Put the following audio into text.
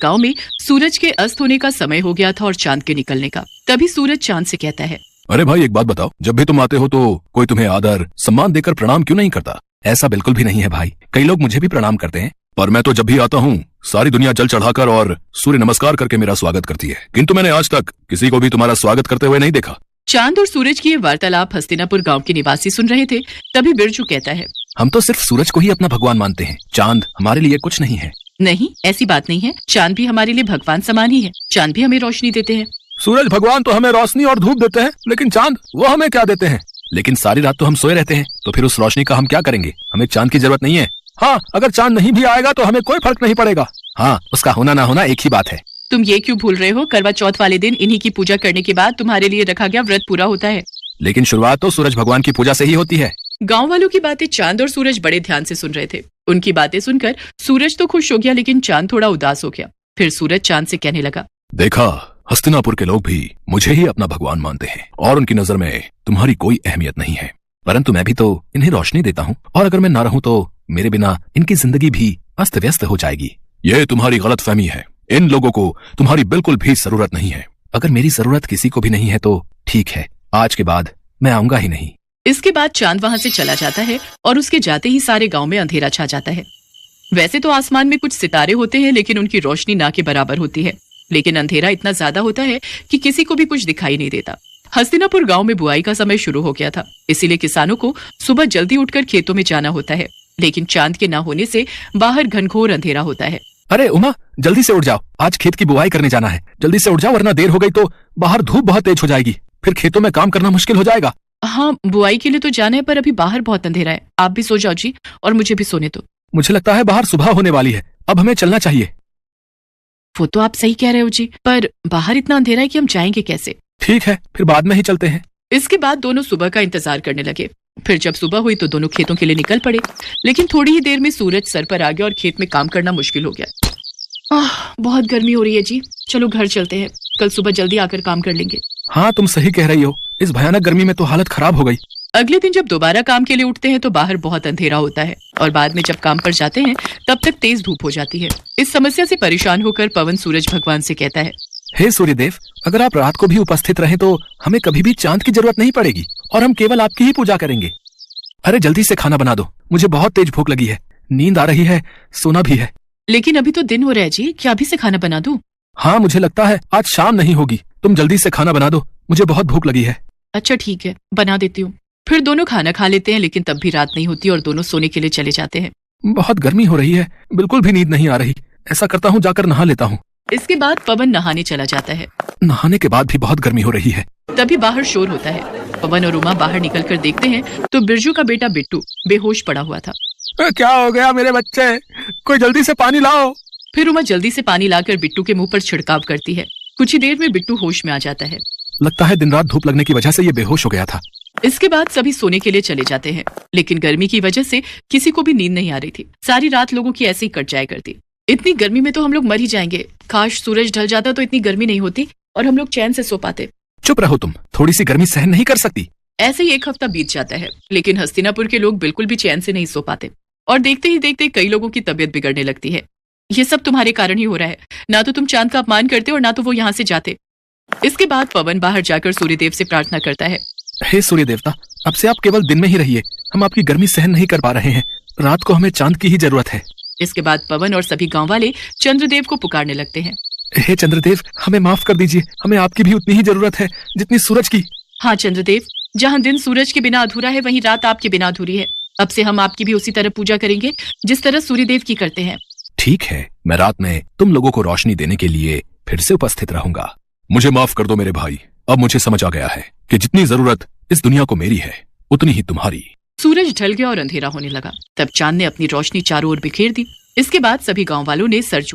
गांव में सूरज के अस्त होने का समय हो गया था और चांद के निकलने का। तभी सूरज चांद से कहता है, अरे भाई एक बात बताओ, जब भी तुम आते हो तो कोई तुम्हें आदर सम्मान देकर प्रणाम क्यों नहीं करता? ऐसा बिल्कुल भी नहीं है भाई, कई लोग मुझे भी प्रणाम करते हैं। पर मैं तो जब भी आता हूँ सारी दुनिया जल चढ़ाकर और सूर्य नमस्कार करके मेरा स्वागत करती है, किंतु मैंने आज तक किसी को भी तुम्हारा स्वागत करते हुए नहीं देखा। चांद और सूरज की ये वार्तालाप हस्तिनापुर गांव के निवासी सुन रहे थे। तभी बिरजू कहता है, हम तो सिर्फ सूरज को ही अपना भगवान मानते हैं, चांद हमारे लिए कुछ नहीं है। नहीं, ऐसी बात नहीं है, चांद भी हमारे लिए भगवान समान ही है। चांद भी हमें रोशनी देते हैं। सूरज भगवान तो हमें रोशनी और धूप देते हैं, लेकिन चांद वो हमें क्या देते हैं? लेकिन सारी रात तो हम सोए रहते हैं, तो फिर उस रोशनी का हम क्या करेंगे? हमें चांद की जरूरत नहीं है। हाँ, अगर चांद नहीं भी आएगा तो हमें कोई फर्क नहीं पड़ेगा। हाँ, उसका होना ना होना एक ही बात है। तुम ये क्यों भूल रहे हो? करवा चौथ वाले दिन इन्हीं की पूजा करने के बाद तुम्हारे लिए रखा गया व्रत पूरा होता है। लेकिन शुरुआत तो सूरज भगवान की पूजा से ही होती है। गांव वालों की बातें चांद और सूरज बड़े ध्यान से सुन रहे थे। उनकी बातें सुनकर सूरज तो खुश हो गया, लेकिन चांद थोड़ा उदास हो गया। फिर सूरज चांद से कहने लगा, देखा, हस्तिनापुर के लोग भी मुझे ही अपना भगवान मानते हैं और उनकी नजर में तुम्हारी कोई अहमियत नहीं है। परंतु मैं भी तो इन्हें रोशनी देता हूँ, और अगर मैं ना रहूं तो मेरे बिना इनकी जिंदगी भी अस्त व्यस्त हो जाएगी। ये तुम्हारी गलतफहमी है। इन लोगों को तुम्हारी बिल्कुल भी जरूरत नहीं है। अगर मेरी जरूरत किसी को भी नहीं है तो ठीक है, आज के बाद मैं आऊंगा ही नहीं। इसके बाद चांद वहां से चला जाता है और उसके जाते ही सारे गांव में अंधेरा छा जाता है। वैसे तो आसमान में कुछ सितारे होते हैं, लेकिन उनकी रोशनी ना के बराबर होती है। लेकिन अंधेरा इतना ज्यादा होता है कि किसी को भी कुछ दिखाई नहीं देता। हस्तिनापुर गांव में बुआई का समय शुरू हो गया था, इसीलिए किसानों को सुबह जल्दी उठकर खेतों में जाना होता है। लेकिन चांद के न होने से बाहर घनघोर अंधेरा होता है। अरे उमा, जल्दी से उठ जाओ, आज खेत की बुआई करने जाना है। जल्दी से उठ जाओ, वरना देर हो गई तो बाहर धूप बहुत तेज हो जाएगी, फिर खेतों में काम करना मुश्किल हो जाएगा। हाँ, बुआई के लिए तो जाना है, पर अभी बाहर बहुत अंधेरा है। आप भी सो जाओ जी, और मुझे भी सोने दो। मुझे लगता है बाहर सुबह होने वाली है, अब हमें चलना चाहिए। वो तो आप सही कह रहे हो जी, पर बाहर इतना अंधेरा है कि हम जाएंगे कैसे? ठीक है, फिर बाद में ही चलते हैं। इसके बाद दोनों सुबह का इंतजार करने लगे। फिर जब सुबह हुई तो दोनों खेतों के लिए निकल पड़े। लेकिन थोड़ी ही देर में सूरज सर पर आ गया और खेत में काम करना मुश्किल हो गया। बहुत गर्मी हो रही है जी, चलो घर चलते हैं, कल सुबह जल्दी आकर काम कर लेंगे। हाँ, तुम सही कह रही हो, इस भयानक गर्मी में तो हालत खराब हो गई। अगले दिन जब दोबारा काम के लिए उठते हैं तो बाहर बहुत अंधेरा होता है, और बाद में जब काम पर जाते हैं तब तक तेज धूप हो जाती है। इस समस्या से परेशान होकर पवन सूरज भगवान से कहता है, हे सूर्यदेव, अगर आप रात को भी उपस्थित रहें तो हमें कभी भी चांद की जरूरत नहीं पड़ेगी और हम केवल आपकी ही पूजा करेंगे। अरे जल्दी से खाना बना दो, मुझे बहुत तेज भूख लगी है, नींद आ रही है, सोना भी है। लेकिन अभी तो दिन हो रहा है जी, क्या अभी से खाना बना दूं? हाँ, मुझे लगता है आज शाम नहीं होगी, तुम जल्दी से खाना बना दो, मुझे बहुत भूख लगी है। अच्छा ठीक है, बना देती हूँ। फिर दोनों खाना खा लेते हैं, लेकिन तब भी रात नहीं होती और दोनों सोने के लिए चले जाते हैं। बहुत गर्मी हो रही है, बिल्कुल भी नींद नहीं आ रही। ऐसा करता हूँ, जाकर नहा लेता हूँ। इसके बाद पवन नहाने चला जाता है। नहाने के बाद भी बहुत गर्मी हो रही है। तभी बाहर शोर होता है। पवन और उमा बाहर निकलकर देखते हैं तो बिरजू का बेटा बिट्टू बेहोश पड़ा हुआ था। क्या हो गया मेरे बच्चे? कोई जल्दी से पानी लाओ। फिर उमा जल्दी से पानी लाकर बिट्टू के मुंह पर छिड़काव करती है। कुछ ही देर में बिट्टू होश में आ जाता है। लगता है दिन रात धूप लगने की वजह से ये बेहोश हो गया था। इसके बाद सभी सोने के लिए चले जाते हैं, लेकिन गर्मी की वजह से किसी को भी नींद नहीं आ रही थी। सारी रात लोगों की ऐसे ही कट जाया करती। इतनी गर्मी में तो हम लोग मर ही जाएंगे। काश सूरज ढल जाता तो इतनी गर्मी नहीं होती और हम लोग चैन से सो पाते। चुप रहो तुम, थोड़ी सी गर्मी सहन नहीं कर सकती? ऐसे ही एक हफ्ता बीत जाता है, लेकिन हस्तिनापुर के लोग बिल्कुल भी चैन से नहीं सो पाते, और देखते ही देखते कई लोगों की तबीयत बिगड़ने लगती है। ये सब तुम्हारे कारण ही हो रहा है। ना तो तुम चांद का अपमान करते और ना तो वो यहाँ से जाते। इसके बाद पवन बाहर जाकर सूर्यदेव से प्रार्थना करता है, हे सूर्य देवता, अब से आप केवल दिन में ही रहिए, हम आपकी गर्मी सहन नहीं कर पा रहे हैं। रात को हमें चांद की ही जरूरत है। इसके बाद पवन और सभी गांव वाले चंद्रदेव को पुकारने लगते हैं। हे चंद्रदेव, हमें माफ कर दीजिए, हमें आपकी भी उतनी ही जरूरत है जितनी सूरज की। हाँ चंद्रदेव, जहाँ दिन सूरज के बिना अधूरा है, वहीं रात आपके बिना अधूरी है। अब से हम आपकी भी उसी तरह पूजा करेंगे जिस तरह सूर्यदेव की करते हैं। ठीक है, मैं रात में तुम लोगों को रोशनी देने के लिए फिर से उपस्थित रहूंगा। मुझे माफ कर दो मेरे भाई, अब मुझे समझ आ गया है कि जितनी जरूरत इस दुनिया को मेरी है उतनी ही तुम्हारी। सूरज ढल गया और अंधेरा होने लगा। तब चांद ने अपनी रोशनी चारों ओर बिखेर दी। इसके बाद सभी गांव वालों ने सर